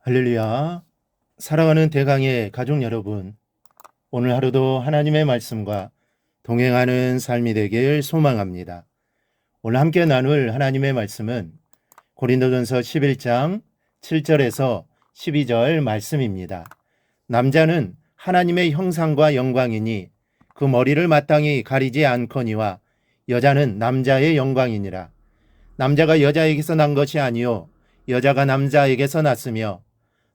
할렐루야. 사랑하는 대강의 가족 여러분, 오늘 하루도 하나님의 말씀과 동행하는 삶이 되길 소망합니다. 오늘 함께 나눌 하나님의 말씀은 고린도전서 11장 7절에서 12절 말씀입니다. 남자는 하나님의 형상과 영광이니 그 머리를 마땅히 가리지 않거니와 여자는 남자의 영광이니라. 남자가 여자에게서 난 것이 아니요 여자가 남자에게서 났으며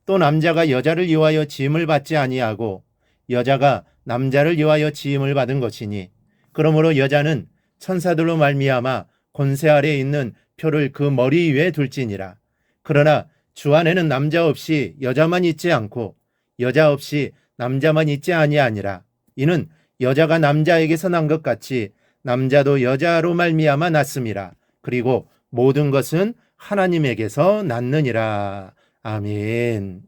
또 남자가 여자를 위하여 지음을 받지 아니하고 여자가 남자를 위하여 지음을 받은 것이니 그러므로 여자는 천사들로 말미암아 권세 아래에 있는 표를 그 머리 위에 둘지니라. 그러나 주 안에는 남자 없이 여자만 있지 않고 여자 없이 남자만 있지 아니하니라. 이는 여자가 남자에게서 난 것 같이 남자도 여자로 말미암아 났음이라. 그리고 모든 것은 하나님에게서 났느니라. 아멘.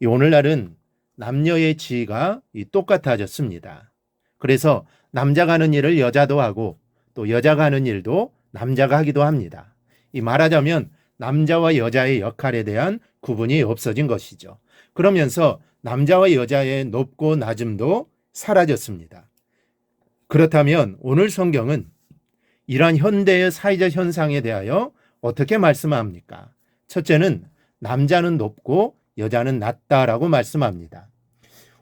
오늘날은 남녀의 지위가 똑같아졌습니다. 그래서 남자가 하는 일을 여자도 하고 또 여자가 하는 일도 남자가 하기도 합니다. 말하자면 남자와 여자의 역할에 대한 구분이 없어진 것이죠. 그러면서 남자와 여자의 높고 낮음도 사라졌습니다. 그렇다면 오늘 성경은 이러한 현대의 사회적 현상에 대하여 어떻게 말씀합니까? 첫째는 남자는 높고 여자는 낮다라고 말씀합니다.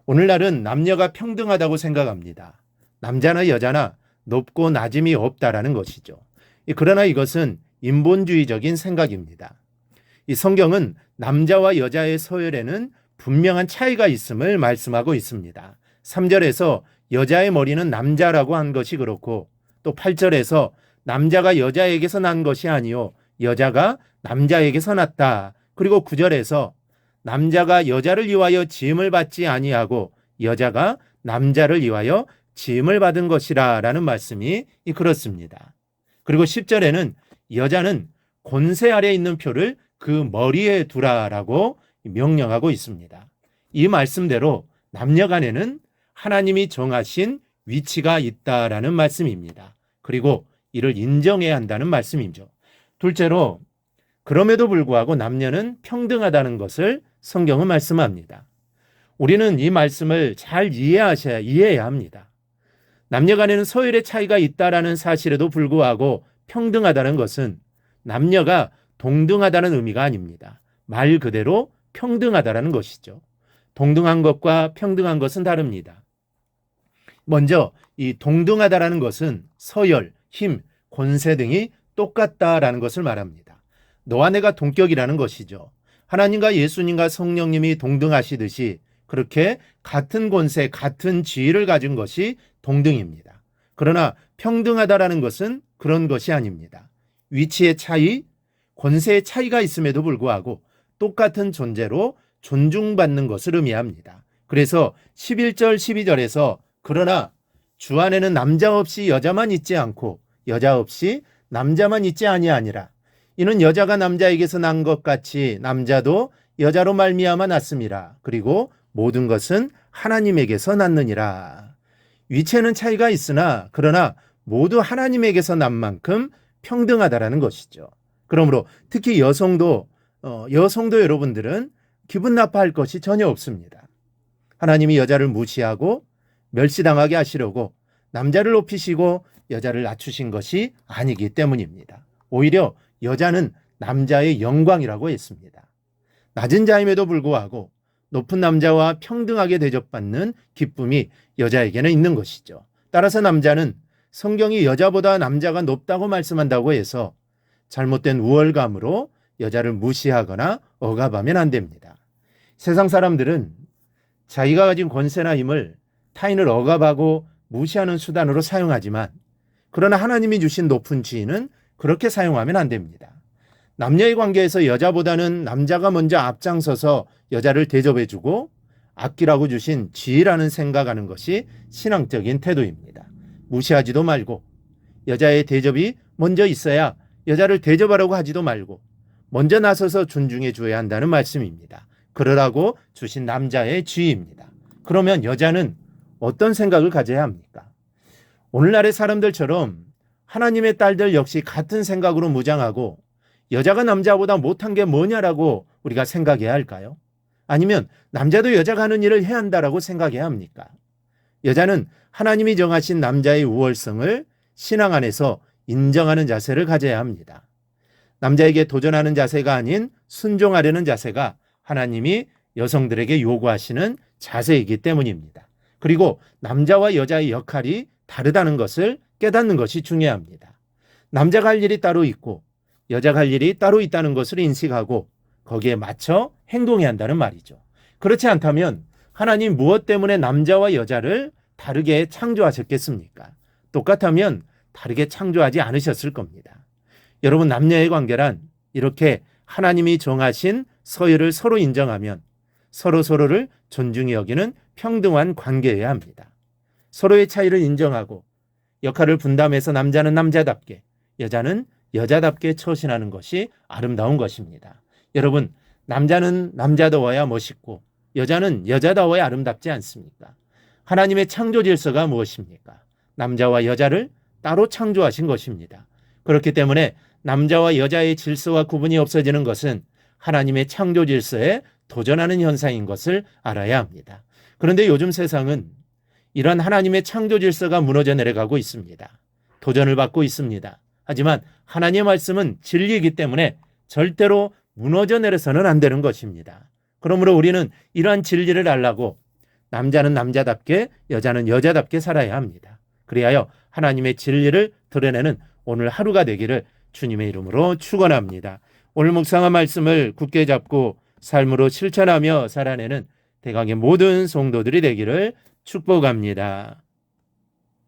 오늘날은 남녀가 평등하다고 생각합니다. 남자나 여자나 높고 낮음이 없다라는 것이죠. 그러나 이것은 인본주의적인 생각입니다. 이 성경은 남자와 여자의 서열에는 분명한 차이가 있음을 말씀하고 있습니다. 3절에서 여자의 머리는 남자라고 한 것이 그렇고 또 8절에서 남자가 여자에게서 난 것이 아니요 여자가 남자에게서 났다. 그리고 9절에서 남자가 여자를 위하여 지음을 받지 아니하고 여자가 남자를 위하여 지음을 받은 것이라 라는 말씀이 그렇습니다. 그리고 10절에는 여자는 권세 아래에 있는 표를 그 머리에 두라라고 명령하고 있습니다. 이 말씀대로 남녀 간에는 하나님이 정하신 위치가 있다라는 말씀입니다. 그리고 이를 인정해야 한다는 말씀이죠. 둘째로 그럼에도 불구하고 남녀는 평등하다는 것을 성경은 말씀합니다. 우리는 이 말씀을 잘 이해해야 합니다. 남녀 간에는 서열의 차이가 있다라는 사실에도 불구하고 평등하다는 것은 남녀가 동등하다는 의미가 아닙니다. 말 그대로 평등하다라는 것이죠. 동등한 것과 평등한 것은 다릅니다. 먼저 이 동등하다라는 것은 서열, 힘, 권세 등이 똑같다라는 것을 말합니다. 너와 내가 동격이라는 것이죠. 하나님과 예수님과 성령님이 동등하시듯이 그렇게 같은 권세, 같은 지위를 가진 것이 동등입니다. 그러나 평등하다라는 것은 그런 것이 아닙니다. 위치의 차이, 권세의 차이가 있음에도 불구하고 똑같은 존재로 존중받는 것을 의미합니다. 그래서 11절, 12절에서 그러나 주 안에는 남자 없이 여자만 있지 않고 여자 없이 남자만 있지 아니하니라. 이는 여자가 남자에게서 난 것 같이 남자도 여자로 말미암아 났음이라. 그리고 모든 것은 하나님에게서 났느니라. 위치에는 차이가 있으나 그러나 모두 하나님에게서 난 만큼 평등하다라는 것이죠. 그러므로 특히 여성도 여러분들은 기분 나빠할 것이 전혀 없습니다. 하나님이 여자를 무시하고 멸시당하게 하시려고 남자를 높이시고 여자를 낮추신 것이 아니기 때문입니다. 오히려 여자는 남자의 영광이라고 했습니다. 낮은 자임에도 불구하고 높은 남자와 평등하게 대접받는 기쁨이 여자에게는 있는 것이죠. 따라서 남자는 성경이 여자보다 남자가 높다고 말씀한다고 해서 잘못된 우월감으로 여자를 무시하거나 억압하면 안 됩니다. 세상 사람들은 자기가 가진 권세나 힘을 타인을 억압하고 무시하는 수단으로 사용하지만 그러나 하나님이 주신 높은 지위는 그렇게 사용하면 안 됩니다. 남녀의 관계에서 여자보다는 남자가 먼저 앞장서서 여자를 대접해주고 아끼라고 주신 지위라는 생각하는 것이 신앙적인 태도입니다. 무시하지도 말고 여자의 대접이 먼저 있어야 여자를 대접하라고 하지도 말고 먼저 나서서 존중해 줘야 한다는 말씀입니다. 그러라고 주신 남자의 지위입니다. 그러면 여자는 어떤 생각을 가져야 합니까? 오늘날의 사람들처럼 하나님의 딸들 역시 같은 생각으로 무장하고 여자가 남자보다 못한 게 뭐냐라고 우리가 생각해야 할까요? 아니면 남자도 여자가 하는 일을 해야 한다라고 생각해야 합니까? 여자는 하나님이 정하신 남자의 우월성을 신앙 안에서 인정하는 자세를 가져야 합니다. 남자에게 도전하는 자세가 아닌 순종하려는 자세가 하나님이 여성들에게 요구하시는 자세이기 때문입니다. 그리고 남자와 여자의 역할이 다르다는 것을 깨닫는 것이 중요합니다. 남자가 할 일이 따로 있고 여자가 할 일이 따로 있다는 것을 인식하고 거기에 맞춰 행동해야 한다는 말이죠. 그렇지 않다면 하나님 무엇 때문에 남자와 여자를 다르게 창조하셨겠습니까? 똑같다면 다르게 창조하지 않으셨을 겁니다. 여러분, 남녀의 관계란 이렇게 하나님이 정하신 서열을 서로 인정하면 서로를 존중히 여기는 평등한 관계여야 합니다. 서로의 차이를 인정하고 역할을 분담해서 남자는 남자답게, 여자는 여자답게 처신하는 것이 아름다운 것입니다. 여러분, 남자는 남자다워야 멋있고 여자는 여자다워야 아름답지 않습니까? 하나님의 창조 질서가 무엇입니까? 남자와 여자를 따로 창조하신 것입니다. 그렇기 때문에 남자와 여자의 질서와 구분이 없어지는 것은 하나님의 창조 질서에 도전하는 현상인 것을 알아야 합니다. 그런데 요즘 세상은 이런 하나님의 창조 질서가 무너져 내려가고 있습니다. 도전을 받고 있습니다. 하지만 하나님의 말씀은 진리이기 때문에 절대로 무너져 내려서는 안 되는 것입니다. 그러므로 우리는 이러한 진리를 알라고 남자는 남자답게 여자는 여자답게 살아야 합니다. 그리하여 하나님의 진리를 드러내는 오늘 하루가 되기를 주님의 이름으로 축원합니다. 오늘 묵상한 말씀을 굳게 잡고 삶으로 실천하며 살아내는 대강의 모든 성도들이 되기를 축복합니다.